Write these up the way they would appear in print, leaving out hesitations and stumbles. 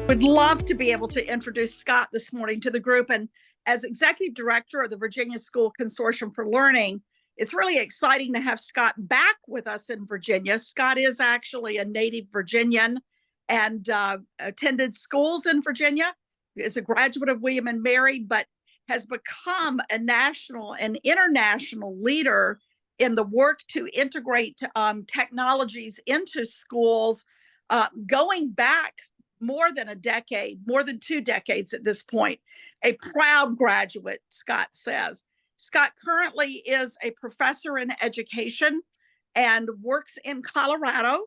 Would love to be able to introduce Scott this morning to the group. And as executive director of the Virginia School Consortium for Learning, it's really exciting to have Scott back with us in Virginia. Scott is actually a native Virginian and attended schools in Virginia, is a graduate of William and Mary, but has become a national and international leader in the work to integrate technologies into schools, going back more than a decade, more than 2 decades at this point. A proud graduate, Scott says. Scott currently is a professor in education and works in Colorado,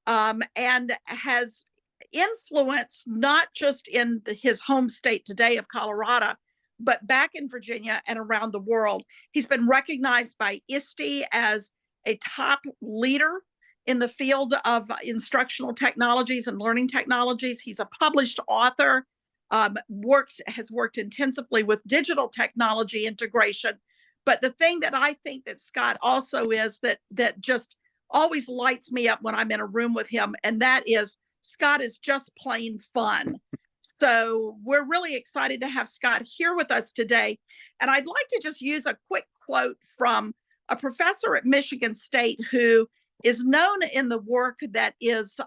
and has influence not just in his home state today of Colorado, but back in Virginia and around the world. He's been recognized by ISTE as a top leader in the field of instructional technologies and learning technologies. He's a published author, has worked intensively with digital technology integration. But the thing that I think that Scott also is that just always lights me up when I'm in a room with him, and that is Scott is just plain fun. So we're really excited to have Scott here with us today. And I'd like to just use a quick quote from a professor at Michigan State who is known in the work that is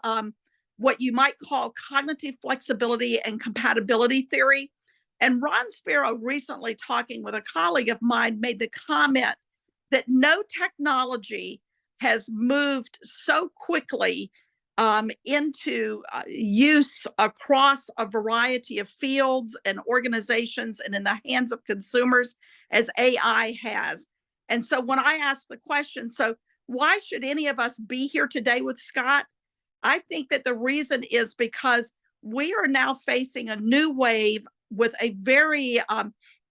what you might call cognitive flexibility and compatibility theory. And Ron Spiro, recently talking with a colleague of mine, made the comment that no technology has moved so quickly into use across a variety of fields and organizations and in the hands of consumers as AI has. And so when I asked the question, so why should any of us be here today with Scott? I think that the reason is because we are now facing a new wave with a very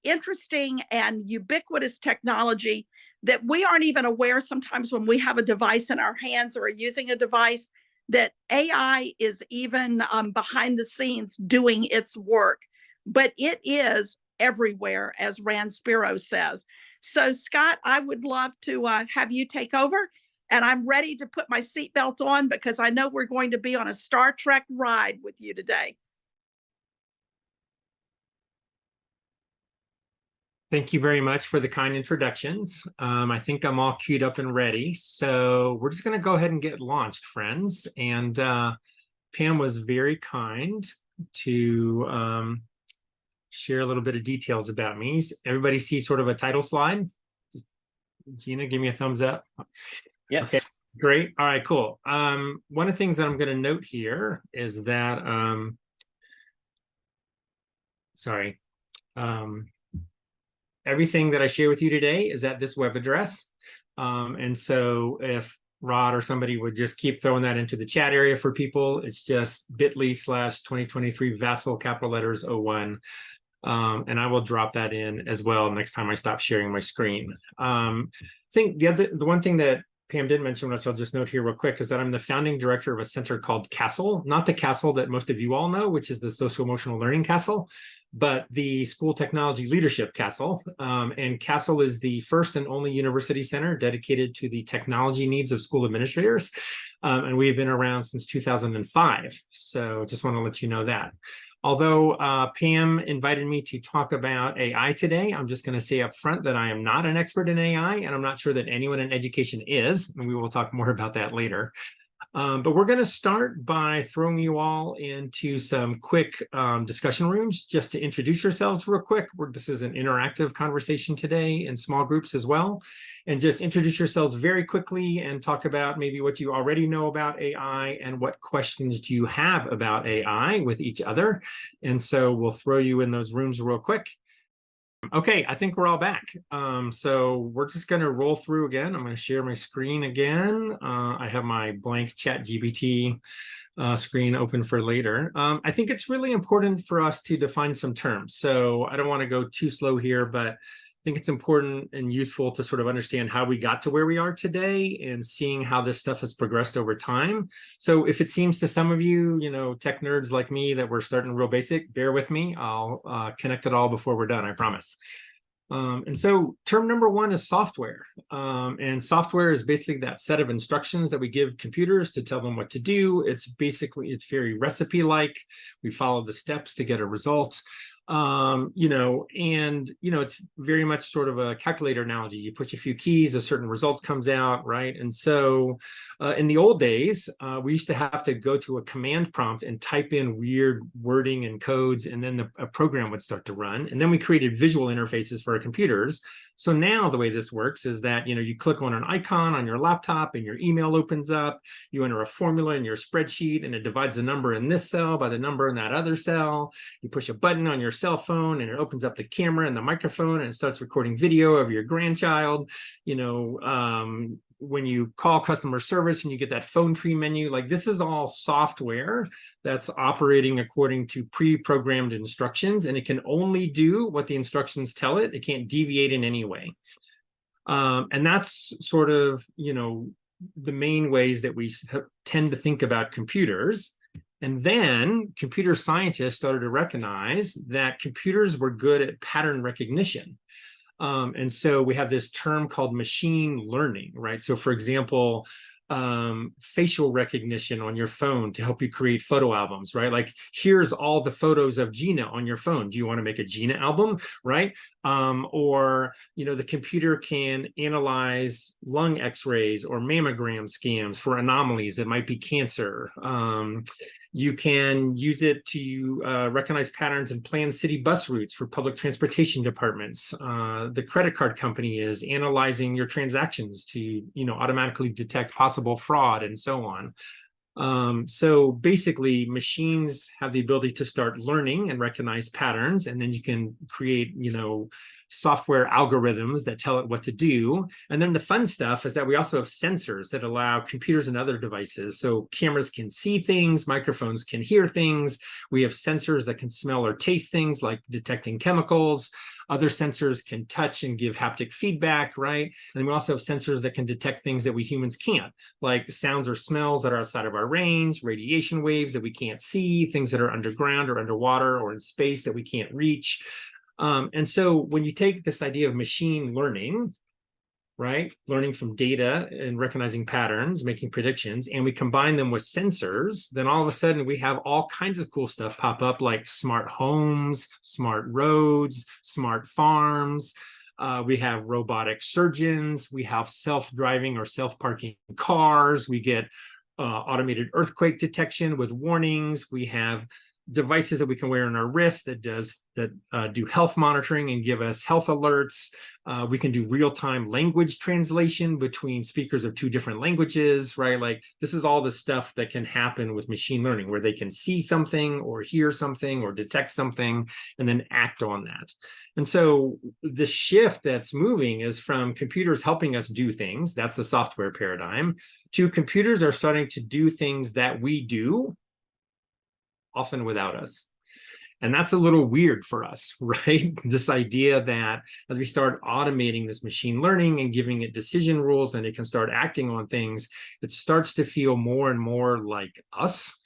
interesting and ubiquitous technology that we aren't even aware sometimes when we have a device in our hands or are using a device, that AI is even behind the scenes doing its work. But it is everywhere, as Rand Spiro says. So, Scott, I would love to have you take over. And I'm ready to put my seatbelt on because I know we're going to be on a Star Trek ride with you today. Thank you very much for the kind introductions. I think I'm all queued up and ready. So we're just going to go ahead and get launched, friends. And Pam was very kind to share a little bit of details about me. Everybody see sort of a title slide? Gina, give me a thumbs up. Yes. Okay, great. All right, cool. One of the things that I'm going to note here is that, everything that I share with you today is at this web address. And so if Rod or somebody would just keep throwing that into the chat area for people, it's just bit.ly/2023 Vassal capital letters 01. And I will drop that in as well next time I stop sharing my screen. I think the one thing that Pam did mention, which I'll just note here real quick, is that I'm the founding director of a center called CASTLE, not the CASTLE that most of you all know, which is the Social Emotional Learning CASTLE, but the School Technology Leadership CASTLE. And CASTLE is the first and only university center dedicated to the technology needs of school administrators. And we've been around since 2005. So just want to let you know that. Although Pam invited me to talk about AI today, I'm just going to say up front that I am not an expert in AI, and I'm not sure that anyone in education is, and we will talk more about that later. But we're going to start by throwing you all into some quick discussion rooms just to introduce yourselves real quick. This is an interactive conversation today in small groups as well. And just introduce yourselves very quickly and talk about maybe what you already know about AI and what questions do you have about AI with each other. And so we'll throw you in those rooms real quick. Okay, I think we're all back. So we're just going to roll through again. I'm going to share my screen again. I have my blank ChatGPT screen open for later. I think it's really important for us to define some terms. So I don't want to go too slow here, but I think it's important and useful to sort of understand how we got to where we are today and seeing how this stuff has progressed over time. So if it seems to some of you, tech nerds like me, that we're starting real basic, bear with me. I'll connect it all before we're done, I promise. And so term number one is software. And software is basically that set of instructions that we give computers to tell them what to do. It's very recipe-like. We follow the steps to get a result. It's very much sort of a calculator analogy. You push a few keys, a certain result comes out, right? And so in the old days, we used to have to go to a command prompt and type in weird wording and codes, and then a program would start to run. And then we created visual interfaces for our computers. So now the way this works is that, you click on an icon on your laptop and your email opens up, you enter a formula in your spreadsheet and it divides the number in this cell by the number in that other cell. You push a button on your cell phone and it opens up the camera and the microphone and it starts recording video of your grandchild. When you call customer service and you get that phone tree menu, like this is all software that's operating according to pre-programmed instructions, and it can only do what the instructions tell it. It can't deviate in any way. And that's sort of, the main ways that we tend to think about computers. And then computer scientists started to recognize that computers were good at pattern recognition. And so we have this term called machine learning, right? So for example, facial recognition on your phone to help you create photo albums, right? Like here's all the photos of Gina on your phone. Do you want to make a Gina album, right? The computer can analyze lung x-rays or mammogram scans for anomalies that might be cancer. You can use it to recognize patterns and plan city bus routes for public transportation departments. The credit card company is analyzing your transactions to, automatically detect possible fraud and so on. So basically, machines have the ability to start learning and recognize patterns, and then you can create, software algorithms that tell it what to do. And then the fun stuff is that we also have sensors that allow computers and other devices. So cameras can see things, microphones can hear things. We have sensors that can smell or taste things, like detecting chemicals. Other sensors can touch and give haptic feedback, right? And we also have sensors that can detect things that we humans can't, like sounds or smells that are outside of our range, radiation waves that we can't see, things that are underground or underwater or in space that we can't reach. And so when you take this idea of machine learning, right, learning from data and recognizing patterns, making predictions, and we combine them with sensors, then all of a sudden we have all kinds of cool stuff pop up, like smart homes, smart roads, smart farms. We have robotic surgeons. We have self-driving or self-parking cars. We get automated earthquake detection with warnings. We have devices that we can wear on our wrist that do health monitoring and give us health alerts. We can do real-time language translation between speakers of two different languages, right? Like this is all the stuff that can happen with machine learning, where they can see something or hear something or detect something and then act on that. And so the shift that's moving is from computers helping us do things, that's the software paradigm, to computers are starting to do things that we do, often without us. And that's a little weird for us, right? This idea that as we start automating this machine learning and giving it decision rules and it can start acting on things, it starts to feel more and more like us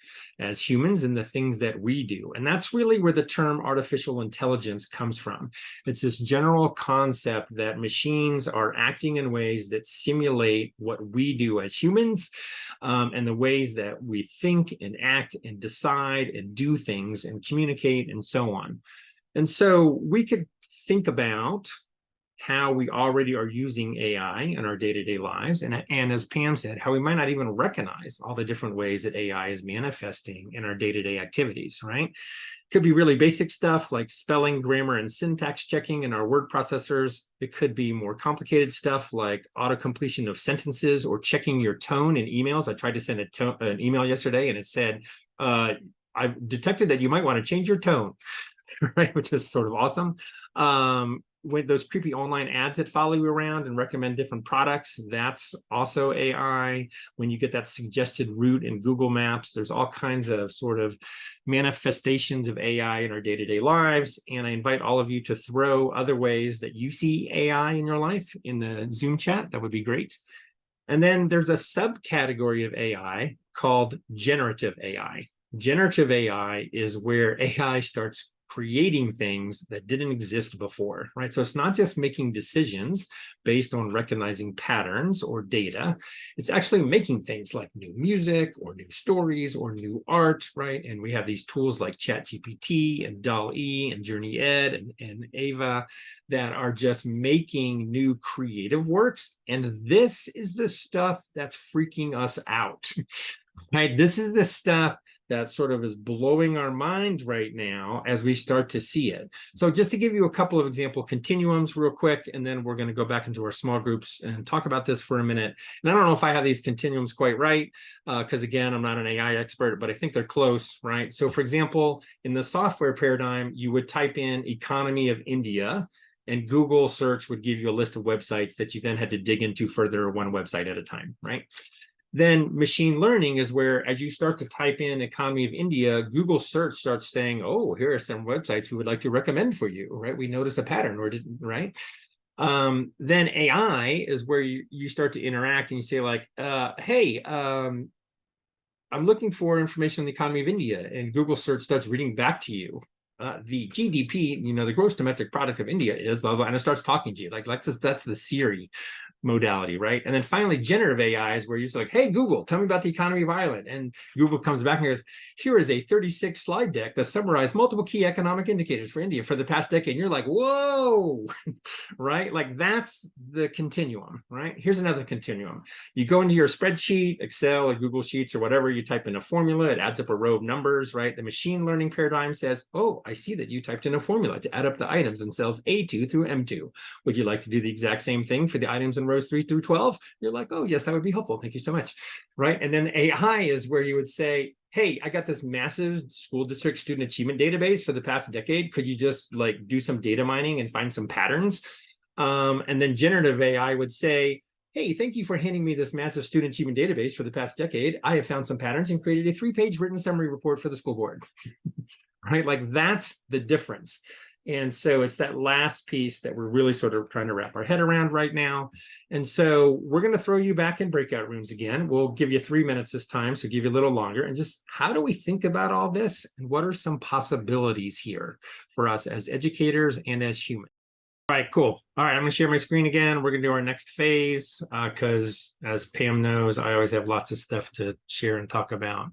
as humans and the things that we do. And that's really where the term artificial intelligence comes from. It's this general concept that machines are acting in ways that simulate what we do as humans, and the ways that we think and act and decide and do things and communicate and so on. And so we could think about how we already are using AI in our day-to-day lives. And as Pam said, how we might not even recognize all the different ways that AI is manifesting in our day-to-day activities, right? Could be really basic stuff like spelling, grammar, and syntax checking in our word processors. It could be more complicated stuff like auto-completion of sentences or checking your tone in emails. I tried to send an email yesterday and it said, I've detected that you might want to change your tone, right? Which is sort of awesome. With those creepy online ads that follow you around and recommend different products, that's also AI. When you get that suggested route in Google Maps, there's all kinds of sort of manifestations of AI in our day-to-day lives. And I invite all of you to throw other ways that you see AI in your life in the Zoom chat. That would be great. And then there's a subcategory of AI called generative AI. Generative AI is where AI starts creating things that didn't exist before, right? So it's not just making decisions based on recognizing patterns or data. It's actually making things like new music or new stories or new art, right? And we have these tools like ChatGPT and DALL-E and Journey Ed and Ava that are just making new creative works. And this is the stuff that's freaking us out, right? This is the stuff that sort of is blowing our mind right now as we start to see it. So just to give you a couple of example continuums real quick, and then we're going to go back into our small groups and talk about this for a minute. And I don't know if I have these continuums quite right, because again, I'm not an AI expert, but I think they're close, right? So for example, in the software paradigm, you would type in economy of India, and Google search would give you a list of websites that you then had to dig into further, one website at a time, right? Then machine learning is where, as you start to type in economy of India, Google search starts saying, oh, here are some websites we would like to recommend for you, right? We notice a pattern, or right? Then AI is where you start to interact and you say like, hey, I'm looking for information on the economy of India, and Google search starts reading back to you. The GDP, the gross domestic product of India is blah, blah, and it starts talking to you. Like that's the Siri modality, right? And then finally, generative AI is where you're like, hey, Google, tell me about the economy of Ireland. And Google comes back and goes, here is a 36 slide deck that summarized multiple key economic indicators for India for the past decade. And you're like, whoa, right? Like that's the continuum, right? Here's another continuum. You go into your spreadsheet, Excel or Google Sheets or whatever, you type in a formula, it adds up a row of numbers, right? The machine learning paradigm says, oh, I see that you typed in a formula to add up the items in cells A2 through M2. Would you like to do the exact same thing for the items in rows 3 through 12? You're like, oh, yes, that would be helpful. Thank you so much, right? And then AI is where you would say, hey, I got this massive school district student achievement database for the past decade. Could you just like do some data mining and find some patterns? And then generative AI would say, hey, thank you for handing me this massive student achievement database for the past decade. I have found some patterns and created a 3-page written summary report for the school board, right? Like that's the difference. And so it's that last piece that we're really sort of trying to wrap our head around right now. And so we're going to throw you back in breakout rooms again. We'll give you 3 minutes this time, so give you a little longer. And just how do we think about all this? And what are some possibilities here for us as educators and as humans? All right, cool. All right, I'm going to share my screen again. We're going to do our next phase because as Pam knows, I always have lots of stuff to share and talk about.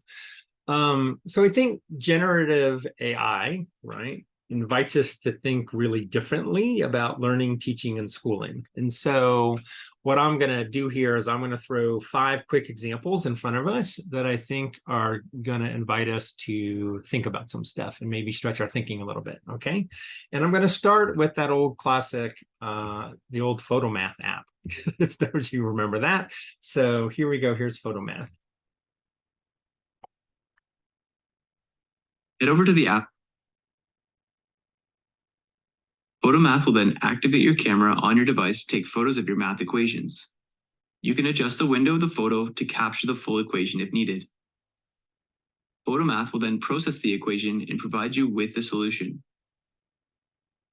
So I think generative AI, right, invites us to think really differently about learning, teaching, and schooling. And so what I'm going to do here is I'm going to throw 5 quick examples in front of us that I think are going to invite us to think about some stuff and maybe stretch our thinking a little bit, okay? And I'm going to start with that old classic, the old PhotoMath app, if those of you remember that. So here we go. Here's PhotoMath. Head over to the app. PhotoMath will then activate your camera on your device to take photos of your math equations. You can adjust the window of the photo to capture the full equation if needed. PhotoMath will then process the equation and provide you with the solution.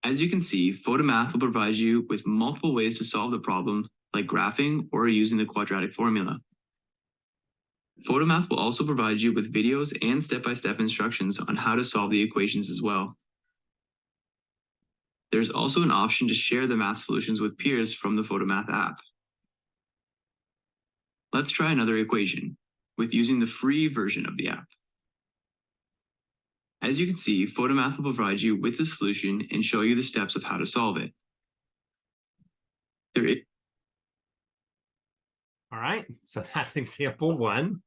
As you can see, PhotoMath will provide you with multiple ways to solve the problem, like graphing or using the quadratic formula. PhotoMath will also provide you with videos and step-by-step instructions on how to solve the equations as well. There's also an option to share the math solutions with peers from the PhotoMath app. Let's try another equation with using the free version of the app. As you can see, PhotoMath will provide you with the solution and show you the steps of how to solve it. All right, so that's example 1.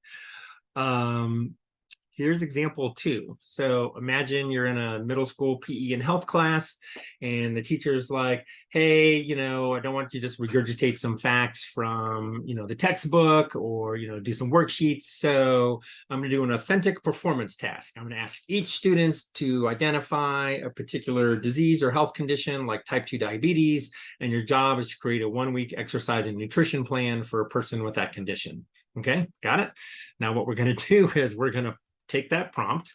Here's example 2. So imagine you're in a middle school PE and health class, and the teacher's like, hey, I don't want you to just regurgitate some facts from, the textbook or, do some worksheets. So I'm going to do an authentic performance task. I'm going to ask each student to identify a particular disease or health condition like type 2 diabetes. And your job is to create a 1-week exercise and nutrition plan for a person with that condition. Okay, got it? Now what we're going to do is we're going to take that prompt,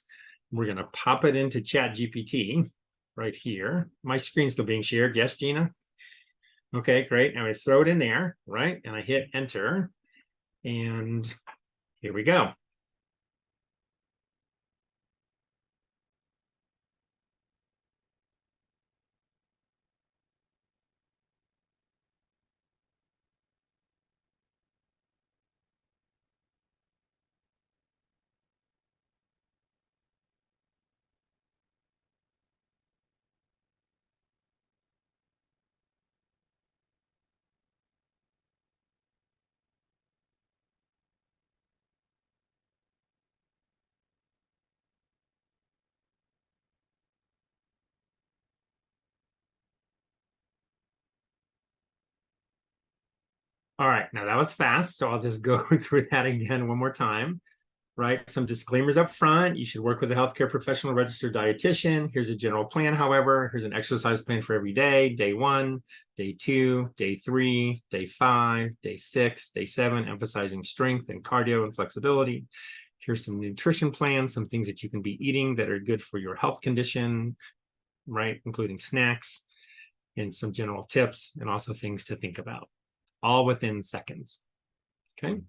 we're going to pop it into ChatGPT right here. My screen's still being shared. Yes, Gina? Okay, great. Now I throw it in there, right? And I hit enter, and here we go. All right, now that was fast, so I'll just go through that again one more time. Right, some disclaimers up front. You should work with a healthcare professional, registered dietitian. Here's a general plan, however. Here's an exercise plan for every day: day 1, day 2, day 3, day 5, day 6, day 7, emphasizing strength and cardio and flexibility. Here's some nutrition plans, some things that you can be eating that are good for your health condition, right, including snacks and some general tips, and also things to think about, all within seconds. Okay.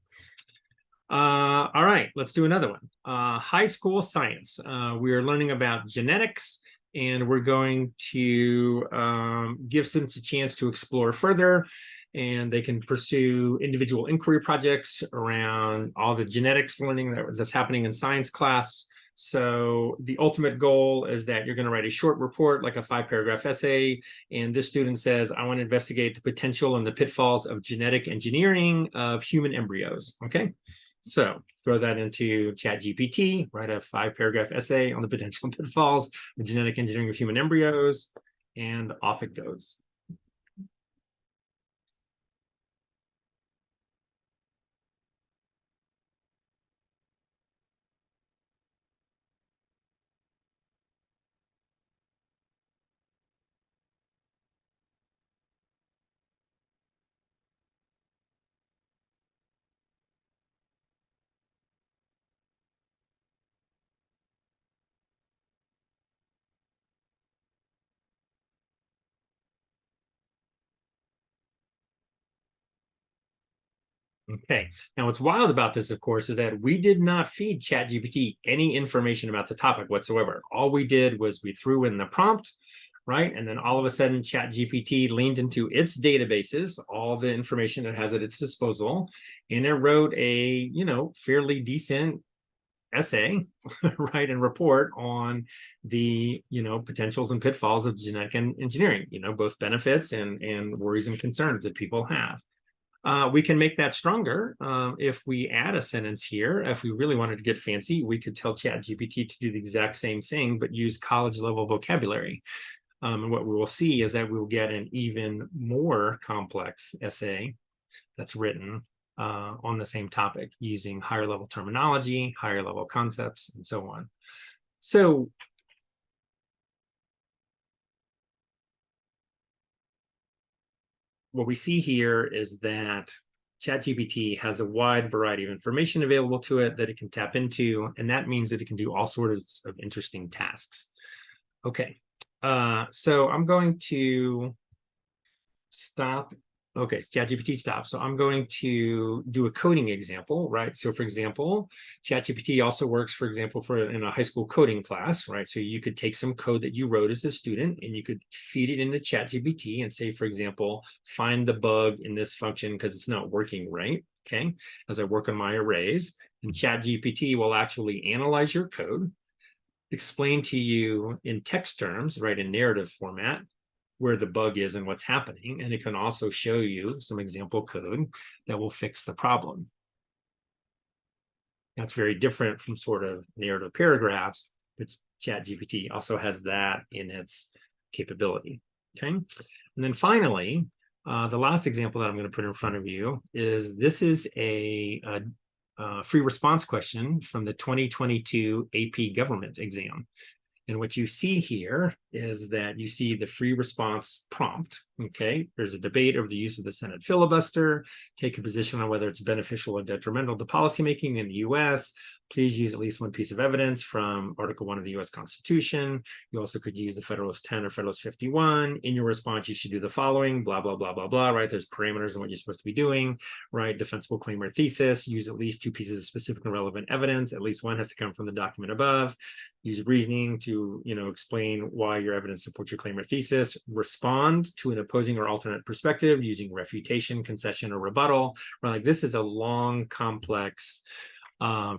All right, let's do another one. High school science. We are learning about genetics, and we're going to give students a chance to explore further, and they can pursue individual inquiry projects around all the genetics learning that's happening in science class. So the ultimate goal is that you're going to write a short report, like a 5-paragraph essay, and this student says, I want to investigate the potential and the pitfalls of genetic engineering of human embryos. Okay. So throw that into ChatGPT, write a 5-paragraph essay on the potential pitfalls of genetic engineering of human embryos, and off it goes. Okay, now what's wild about this, of course, is that we did not feed ChatGPT any information about the topic whatsoever. All we did was we threw in the prompt, right? And then all of a sudden, ChatGPT leaned into its databases, all the information it has at its disposal, and it wrote a, fairly decent essay, right, and report on the, potentials and pitfalls of genetic engineering, both benefits and worries and concerns that people have. We can make that stronger if we add a sentence here. If we really wanted to get fancy, we could tell ChatGPT to do the exact same thing, but use college-level vocabulary. And what we will see is that we will get an even more complex essay that's written on the same topic, using higher-level terminology, higher-level concepts, and so on. So what we see here is that ChatGPT has a wide variety of information available to it that it can tap into, and that means that it can do all sorts of interesting tasks. Okay, so I'm going to stop. Okay, ChatGPT stops. So I'm going to do a coding example, right? So for example, ChatGPT also works, for example, in a high school coding class, right? So you could take some code that you wrote as a student and you could feed it into ChatGPT and say, for example, find the bug in this function because it's not working right, okay? As I work on my arrays, and ChatGPT will actually analyze your code, explain to you in text terms, right, in narrative format, where the bug is and what's happening. And it can also show you some example code that will fix the problem. That's very different from sort of narrative paragraphs, which ChatGPT also has that in its capability. Okay. And then finally, the last example that I'm going to put in front of you is this is a free response question from the 2022 AP government exam. And what you see here is that you see the free response prompt, okay? There's a debate over the use of the Senate filibuster, take a position on whether it's beneficial or detrimental to policymaking in the US. Please use at least one piece of evidence from Article 1 of the US Constitution. You also could use the Federalist 10 or Federalist 51. In your response, you should do the following, blah, blah, blah, blah, blah, right? There's parameters on what you're supposed to be doing, right? Defensible claim or thesis, use at least 2 pieces of specific and relevant evidence. At least one has to come from the document above. Use reasoning to, explain why your evidence supports your claim or thesis. Respond to an opposing or alternate perspective using refutation, concession, or rebuttal. Right? Like this is a long, complex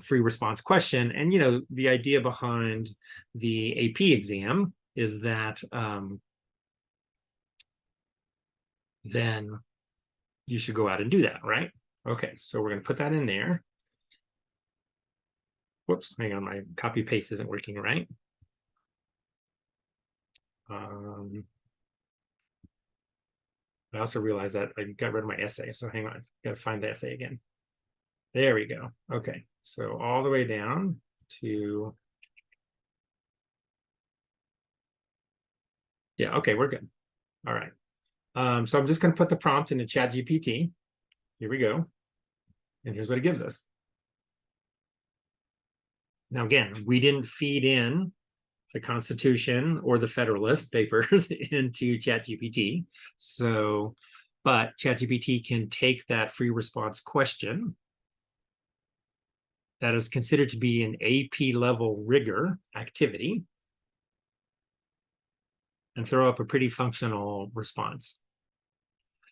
free response question. And, the idea behind the AP exam is that then you should go out and do that, right? Okay, so we're going to put that in there. Whoops, hang on, my copy paste isn't working right. I also realized that I got rid of my essay. So hang on, got to find the essay again. There we go. Okay, so all the way down to, yeah, okay, we're good. All right. So I'm just going to put the prompt into ChatGPT. Here we go. And here's what it gives us. Now, again, we didn't feed in the Constitution or the Federalist Papers into ChatGPT. So, but ChatGPT can take that free response question that is considered to be an AP level rigor activity and throw up a pretty functional response.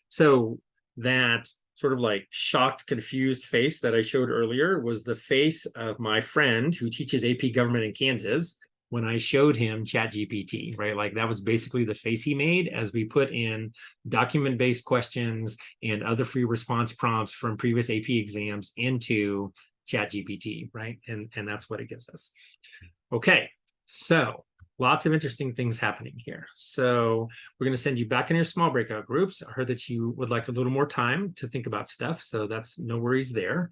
So that sort of like shocked, confused face that I showed earlier was the face of my friend who teaches AP government in Kansas when I showed him ChatGPT, right? Like that was basically the face he made as we put in document-based questions and other free response prompts from previous AP exams into ChatGPT, right? And that's what it gives us. Okay, so lots of interesting things happening here. So we're going to send you back in your small breakout groups. I heard that you would like a little more time to think about stuff, so that's no worries there.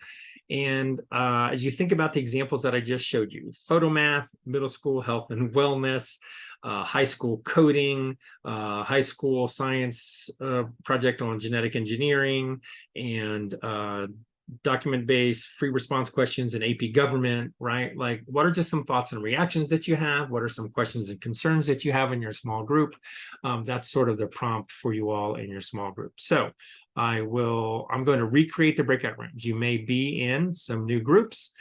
And as you think about the examples that I just showed you, photo math, middle school health and wellness, high school coding, high school science project on genetic engineering, and document-based free response questions in AP government, right? Like, what are just some thoughts and reactions that you have? What are some questions and concerns that you have in your small group? That's sort of the prompt for you all in your small group. So I'm going to recreate the breakout rooms. You may be in some new groups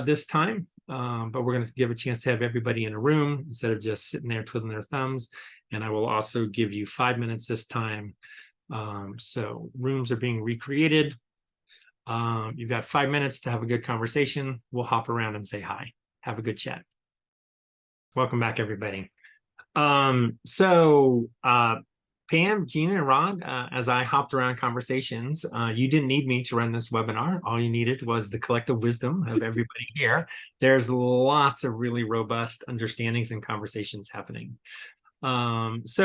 this time, but we're going to give a chance to have everybody in a room instead of just sitting there twiddling their thumbs. And I will also give you 5 minutes this time. So rooms are being recreated. You've got 5 minutes to have a good conversation. We'll hop around and say hi. Have a good chat. Welcome back, everybody. Pam, Gina, and Rod, as I hopped around conversations, you didn't need me to run this webinar. All you needed was the collective wisdom of everybody here. There's lots of really robust understandings and conversations happening. So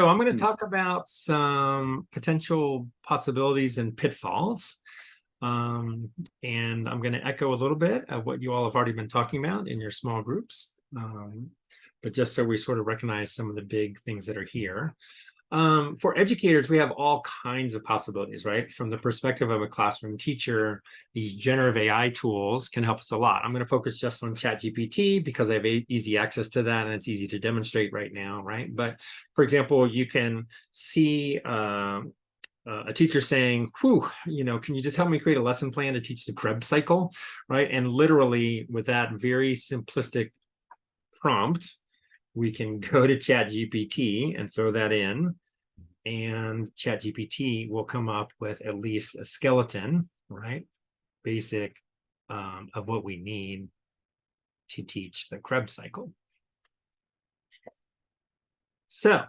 I'm going to talk about some potential possibilities and pitfalls. And I'm going to echo a little bit of what you all have already been talking about in your small groups, but just so we sort of recognize some of the big things that are here. For educators, we have all kinds of possibilities, right? From the perspective of a classroom teacher, these generative AI tools can help us a lot. I'm going to focus just on ChatGPT because I have easy access to that and it's easy to demonstrate right now, right? But for example, you can see a teacher saying, whew, can you just help me create a lesson plan to teach the Krebs cycle, right? And literally with that very simplistic prompt, we can go to ChatGPT and throw that in, and ChatGPT will come up with at least a skeleton, right? Basic of what we need to teach the Krebs cycle. So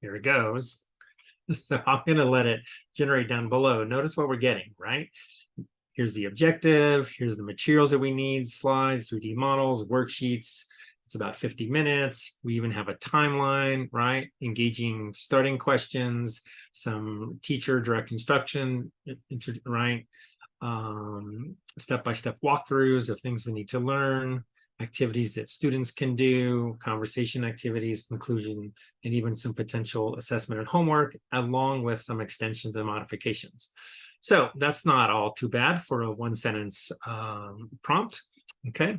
here it goes. So I'm going to let it generate down below. Notice what we're getting, right? Here's the objective. Here's the materials that we need, slides, 3D models, worksheets. It's about 50 minutes. We even have a timeline, right? Engaging starting questions, some teacher direct instruction, right? Step-by-step walkthroughs of things we need to learn, activities that students can do, conversation activities, conclusion, and even some potential assessment and homework, along with some extensions and modifications. So that's not all too bad for a one-sentence prompt, okay?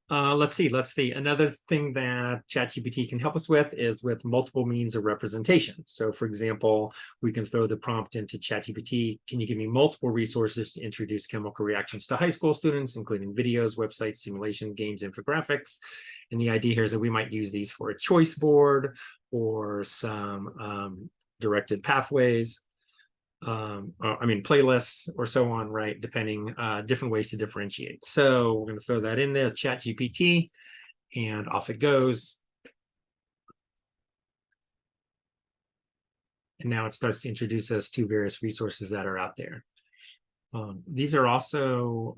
Let's see. Another thing that ChatGPT can help us with is with multiple means of representation. So for example, we can throw the prompt into ChatGPT. Can you give me multiple resources to introduce chemical reactions to high school students, including videos, websites, simulation, games, infographics? And the idea here is that we might use these for a choice board or some directed pathways. Playlists or so on, right? Depending, different ways to differentiate. So we're going to throw that in there, ChatGPT, and off it goes. And now it starts to introduce us to various resources that are out there. These are also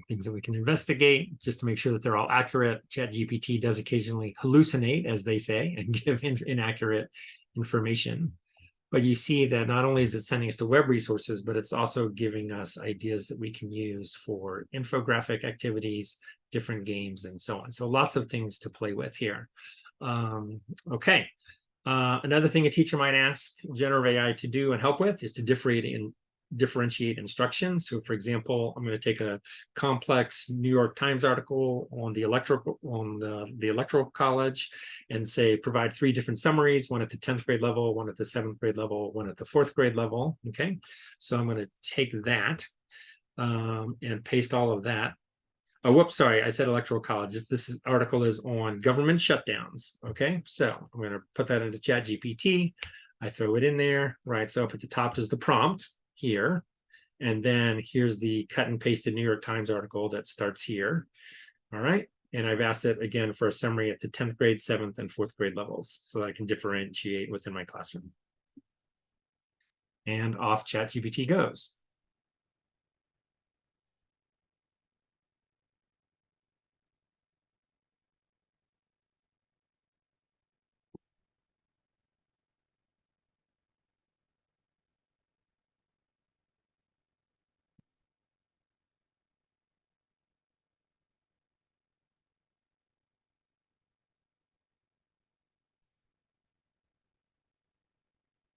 things that we can investigate just to make sure that they're all accurate. ChatGPT does occasionally hallucinate, as they say, and give inaccurate information. But you see that not only is it sending us to web resources, but it's also giving us ideas that we can use for infographic activities, different games, and so on. So lots of things to play with here. Okay. Another thing a teacher might ask generative AI to do and help with is to differentiate instruction. So for example, I'm going to take a complex New York Times article on the electoral college and say provide 3 different summaries, one at the 10th grade level, one at the 7th grade level, one at the 4th grade level. Okay, so I'm going to take that and paste all of that. Oh, whoops, sorry, I said electoral college. This article is on government shutdowns. Okay, so I'm going to put that into ChatGPT. I throw it in there, right? So up at the top is the prompt here. And then here's the cut and pasted New York Times article that starts here. All right. And I've asked it again for a summary at the 10th grade, 7th, and 4th grade levels so that I can differentiate within my classroom. And off ChatGPT goes.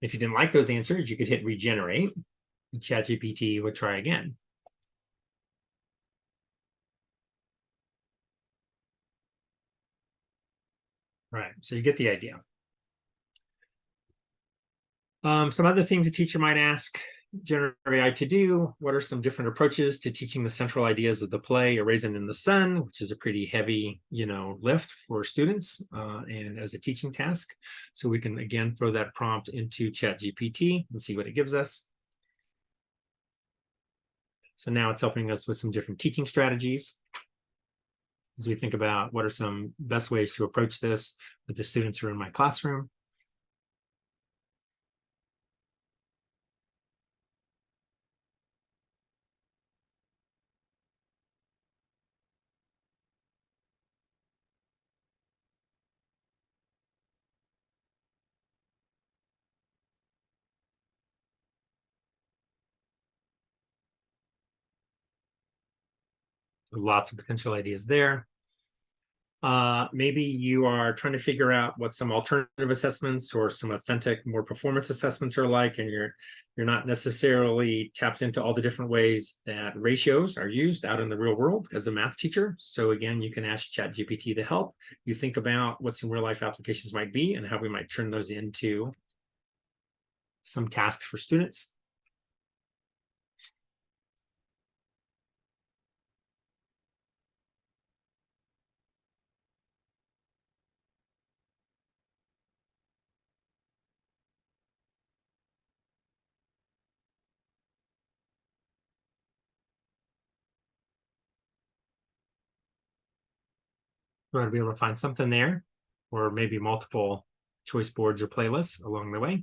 If you didn't like those answers, you could hit regenerate. And ChatGPT would try again. Right, so you get the idea. Some other things a teacher might ask generative AI to do. What are some different approaches to teaching the central ideas of the play A Raisin in the Sun, which is a pretty heavy, lift for students and as a teaching task. So we can, again, throw that prompt into ChatGPT and see what it gives us. So now it's helping us with some different teaching strategies as we think about what are some best ways to approach this with the students who are in my classroom. Lots of potential ideas there. Maybe you are trying to figure out what some alternative assessments or some authentic, more performance assessments are like, and you're not necessarily tapped into all the different ways that ratios are used out in the real world as a math teacher. So again, you can ask ChatGPT to help you think about what some real life applications might be and how we might turn those into some tasks for students. You want to be able to find something there, or maybe multiple choice boards or playlists along the way.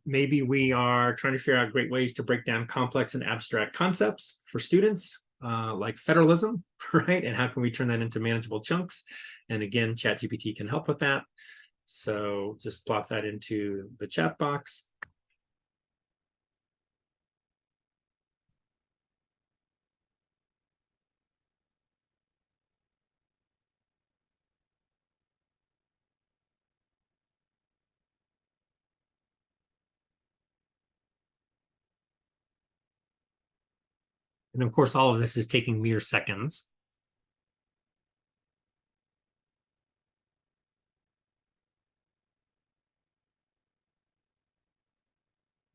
Maybe we are trying to figure out great ways to break down complex and abstract concepts for students, like federalism, right? And how can we turn that into manageable chunks? And again, ChatGPT can help with that. So just plop that into the chat box. And of course, all of this is taking mere seconds.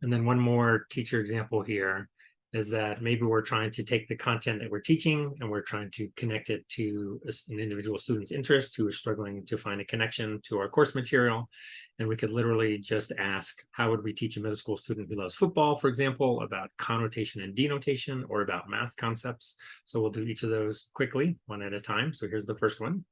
And then one more teacher example here is that maybe we're trying to take the content that we're teaching and we're trying to connect it to an individual student's interest who is struggling to find a connection to our course material. And we could literally just ask, how would we teach a middle school student who loves football, for example, about connotation and denotation or about math concepts? So we'll do each of those quickly, one at a time. So here's the first one.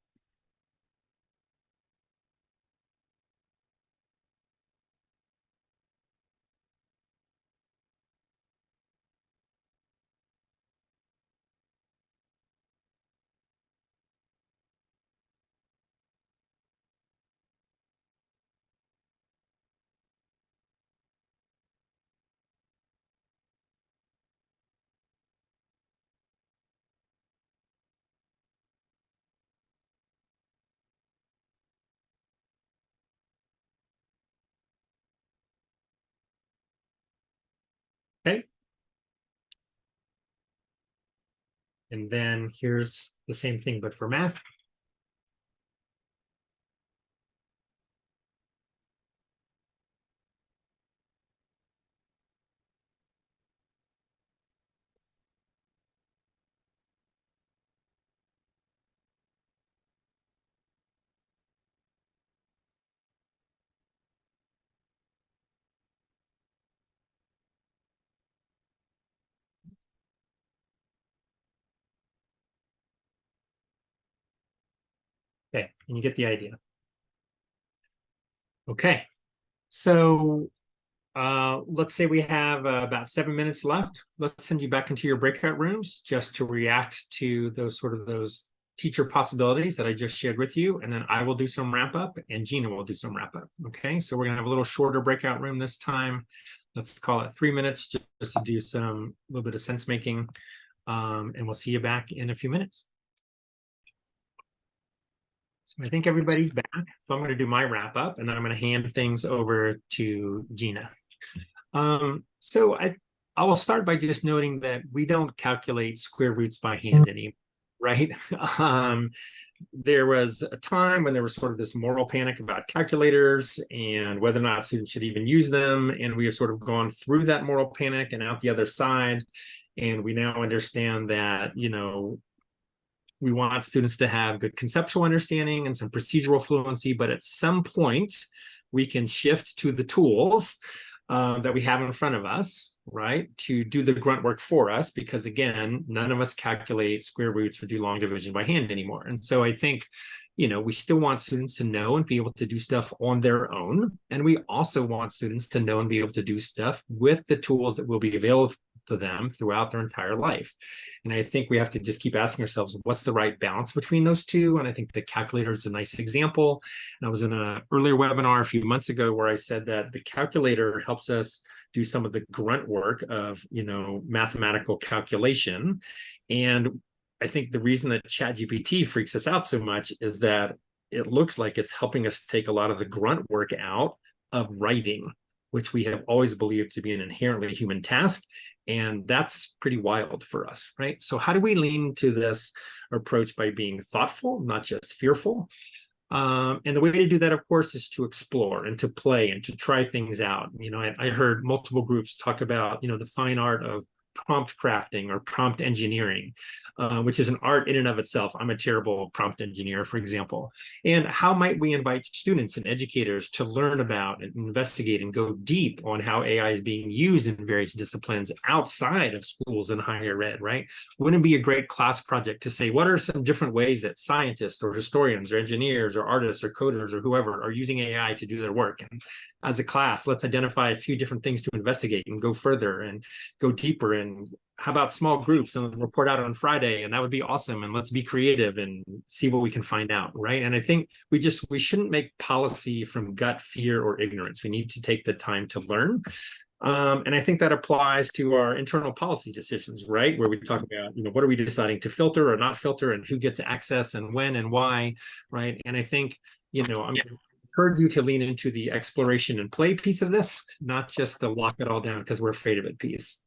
And then here's the same thing, but for math. Okay, and you get the idea. Okay, so let's say we have about 7 minutes left. Let's send you back into your breakout rooms just to react to those teacher possibilities that I just shared with you. And then I will do some wrap up and Gina will do some wrap up. Okay, so we're gonna have a little shorter breakout room this time. Let's call it 3 minutes just to do some little bit of sense making. And we'll see you back in a few minutes. So I think everybody's back. So I'm going to do my wrap up and then I'm going to hand things over to Gina. So I will start by just noting that we don't calculate square roots by hand anymore, right? There was a time when there was sort of this moral panic about calculators and whether or not students should even use them. And we have sort of gone through that moral panic and out the other side. And we now understand that, you know, we want students to have good conceptual understanding and some procedural fluency, but at some point we can shift to the tools that we have in front of us, right, to do the grunt work for us, because again, none of us calculate square roots or do long division by hand anymore. And so I think, you know, we still want students to know and be able to do stuff on their own. And we also want students to know and be able to do stuff with the tools that will be available to them throughout their entire life. And I think we have to just keep asking ourselves, what's the right balance between those two? And I think the calculator is a nice example. And I was in an earlier webinar a few months ago where I said that the calculator helps us do some of the grunt work of, you know, mathematical calculation. And I think the reason that ChatGPT freaks us out so much is that it looks like it's helping us take a lot of the grunt work out of writing, which we have always believed to be an inherently human task. And that's pretty wild for us, right? So how do we lean to this approach by being thoughtful, not just fearful? And the way to do that, of course, is to explore and to play and to try things out. You know, I heard multiple groups talk about, you know, the fine art of prompt crafting or prompt engineering, which is an art in and of itself. I'm a terrible prompt engineer, for example. And how might we invite students and educators to learn about and investigate and go deep on how AI is being used in various disciplines outside of schools and higher ed, right? Wouldn't it be a great class project to say, what are some different ways that scientists or historians or engineers or artists or coders or whoever are using AI to do their work? And as a class, let's identify a few different things to investigate and go further and go deeper. And how about small groups and report out on Friday? And that would be awesome. And let's be creative and see what we can find out, right? And I think we shouldn't make policy from gut fear or ignorance. We need to take the time to learn. And I think that applies to our internal policy decisions, right? Where we talk about, you know, what are we deciding to filter or not filter and who gets access and when and why, right? And I think, you know, I'm encourage you to lean into the exploration and play piece of this, not just the lock it all down because we're afraid of it piece.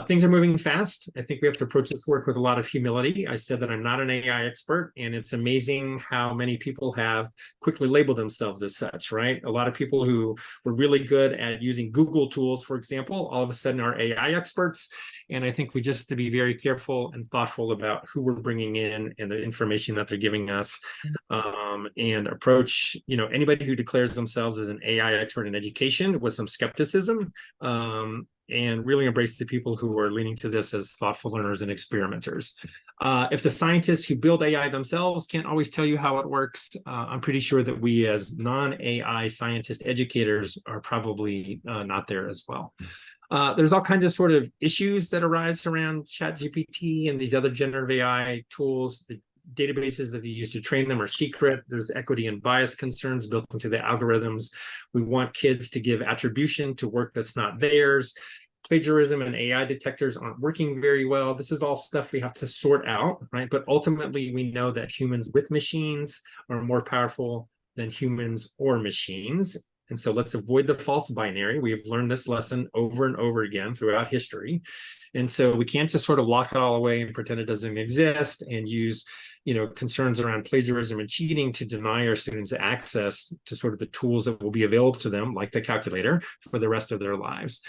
Things are moving fast. I think we have to approach this work with a lot of humility. I said that I'm not an AI expert, and it's amazing how many people have quickly labeled themselves as such, right? A lot of people who were really good at using Google tools, for example, all of a sudden are AI experts. And I think we just have to be very careful and thoughtful about who we're bringing in and the information that they're giving us, and approach, you know, anybody who declares themselves as an AI expert in education with some skepticism. And really embrace the people who are leaning to this as thoughtful learners and experimenters. If the scientists who build AI themselves can't always tell you how it works, I'm pretty sure that we as non-AI scientist educators are probably not there as well. There's all kinds of sort of issues that arise around ChatGPT and these other generative AI tools. The databases that they use to train them are secret. There's equity and bias concerns built into the algorithms. We want kids to give attribution to work that's not theirs. Plagiarism and AI detectors aren't working very well. This is all stuff we have to sort out, right? But ultimately, we know that humans with machines are more powerful than humans or machines. And so let's avoid the false binary. We've learned this lesson over and over again throughout history. And so we can't just sort of lock it all away and pretend it doesn't exist and use, concerns around plagiarism and cheating to deny our students access to sort of the tools that will be available to them, like the calculator, for the rest of their lives.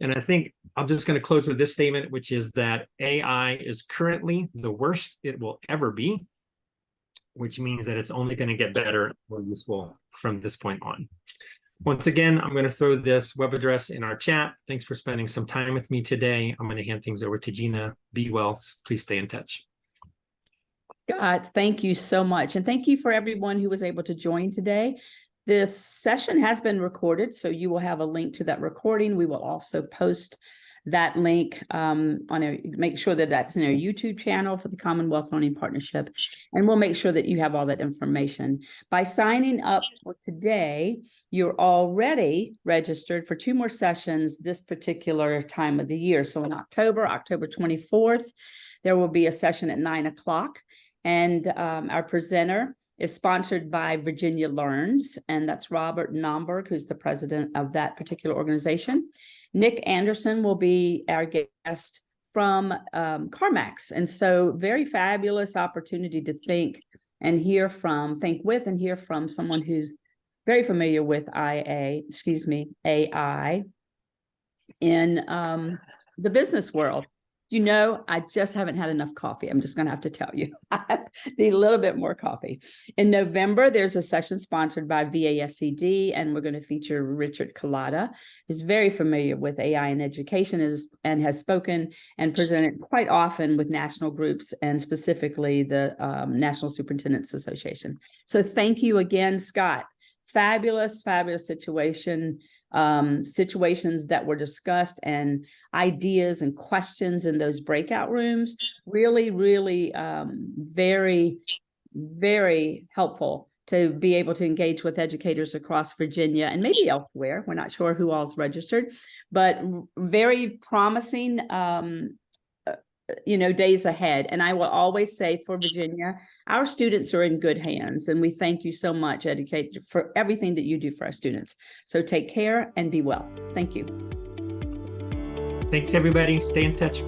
And I think I'm just going to close with this statement, which is that AI is currently the worst it will ever be, which means that it's only going to get better and more useful from this point on. Once again, I'm going to throw this web address in our chat. Thanks for spending some time with me today. I'm going to hand things over to Gina. Be well. Please stay in touch. Scott, thank you so much. And thank you for everyone who was able to join today. This session has been recorded, so you will have a link to that recording. We will also post that link make sure that that's in our YouTube channel for the Commonwealth Learning Partnership. And we'll make sure that you have all that information. By signing up for today, you're already registered for 2 more sessions this particular time of the year. So in October 24th, there will be a session at 9 o'clock. And our presenter is sponsored by Virginia Learns, and that's Robert Nomberg, who's the president of that particular organization. Nick Anderson will be our guest from CarMax. And so very fabulous opportunity to think with and hear from someone who's very familiar with AI in the business world. I just haven't had enough coffee. I'm just going to have to tell you. I need a little bit more coffee. In November, there's a session sponsored by VASCD, and we're going to feature Richard Collada, who's very familiar with AI in education and has spoken and presented quite often with national groups and specifically the National Superintendents Association. So thank you again, Scott. Fabulous situations that were discussed and ideas and questions in those breakout rooms. Really, very, very helpful to be able to engage with educators across Virginia and maybe elsewhere. We're not sure who all's registered, but very promising days ahead. And I will always say, for Virginia, our students are in good hands, and we thank you so much, educator, for everything that you do for our students. So take care and be well. Thank you. Thanks, everybody. Stay in touch.